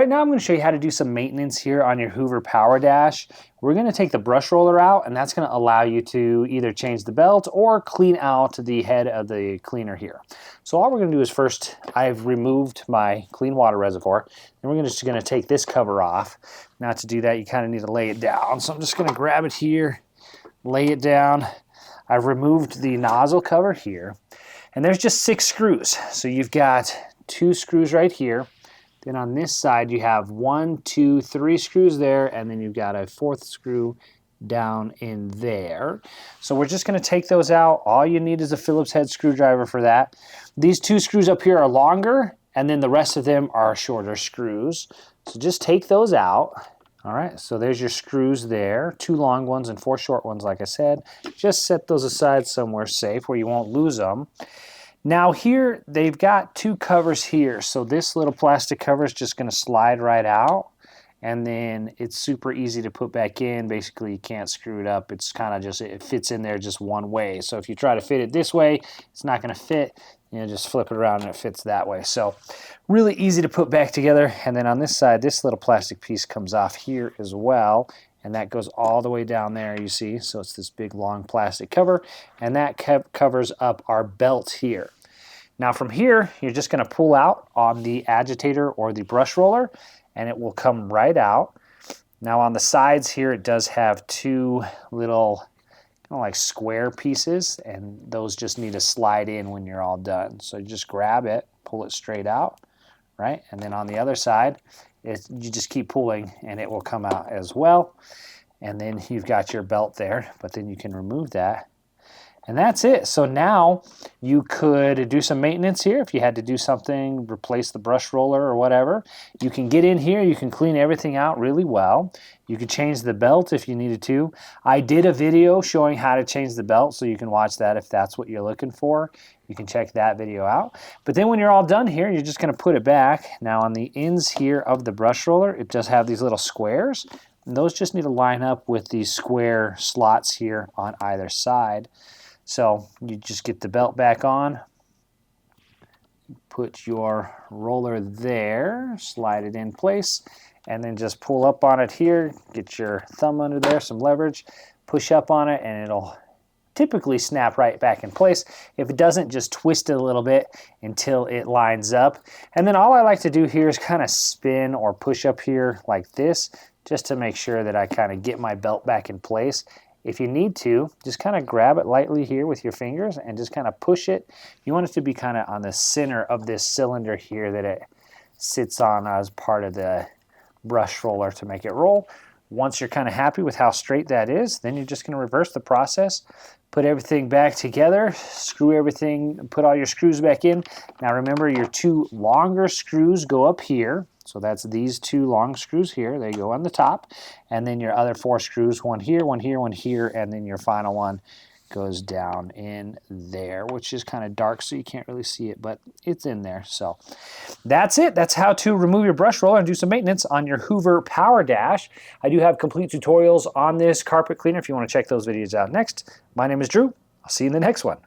right now I'm going to show you how to do some maintenance here on your Hoover Powerdash. We're going to take the brush roller out, and that's going to allow you to either change the belt or clean out the head of the cleaner here. So all we're going to do is first, I've removed my clean water reservoir, and we're just going to take this cover off. Now to do that, you kind of need to lay it down. So I'm just going to grab it here, lay it down. I've removed the nozzle cover here, and there's just 6 screws. So you've got 2 screws right here. Then on this side you have 1, 2, 3 screws there, and then you've got a 4th screw down in there. So we're just going to take those out. All you need is a Phillips head screwdriver for that. These 2 screws up here are longer, and then the rest of them are shorter screws. So just take those out. All right, so there's your screws there, 2 long ones and 4 short ones, like I said. Just set those aside somewhere safe where you won't lose them. Now here, they've got 2 covers here. So this little plastic cover is just going to slide right out. And then it's super easy to put back in. Basically, you can't screw it up. It's kind of just, it fits in there just one way. So if you try to fit it this way, it's not going to fit. You know, just flip it around and it fits that way. So really easy to put back together. And then on this side, this little plastic piece comes off here as well. And that goes all the way down there, you see. So it's this big, long plastic cover. And that covers up our belt here. Now from here, you're just going to pull out on the agitator or the brush roller, and it will come right out. Now on the sides here, it does have 2 little kind of like square pieces, and those just need to slide in when you're all done. So you just grab it, pull it straight out, right? And then on the other side, you just keep pulling and it will come out as well. And then you've got your belt there, but then you can remove that. And that's it. So now you could do some maintenance here if you had to do something, replace the brush roller or whatever. You can get in here, you can clean everything out really well. You could change the belt if you needed to. I did a video showing how to change the belt, so you can watch that if that's what you're looking for. You can check that video out. But then when you're all done here, you're just going to put it back. Now on the ends here of the brush roller, it does have these little squares. And those just need to line up with these square slots here on either side. So you just get the belt back on, put your roller there, slide it in place, and then just pull up on it here, get your thumb under there, some leverage, push up on it, and it'll typically snap right back in place. If it doesn't, just twist it a little bit until it lines up. And then all I like to do here is kind of spin or push up here like this, just to make sure that I kind of get my belt back in place. If you need to, just kind of grab it lightly here with your fingers and just kind of push it. You want it to be kind of on the center of this cylinder here that it sits on as part of the brush roller to make it roll. Once you're kind of happy with how straight that is, then you're just going to reverse the process, put everything back together, screw everything, put all your screws back in. Now remember, your 2 longer screws go up here. So that's these 2 long screws here. They go on the top. And then your other 4 screws, one here, one here, one here, and then your final one goes down in there, which is kind of dark so you can't really see it, but it's in there. So that's it. That's how to remove your brush roller and do some maintenance on your Hoover Powerdash. I do have complete tutorials on this carpet cleaner if you want to check those videos out next. My name is Drew. I'll see you in the next one.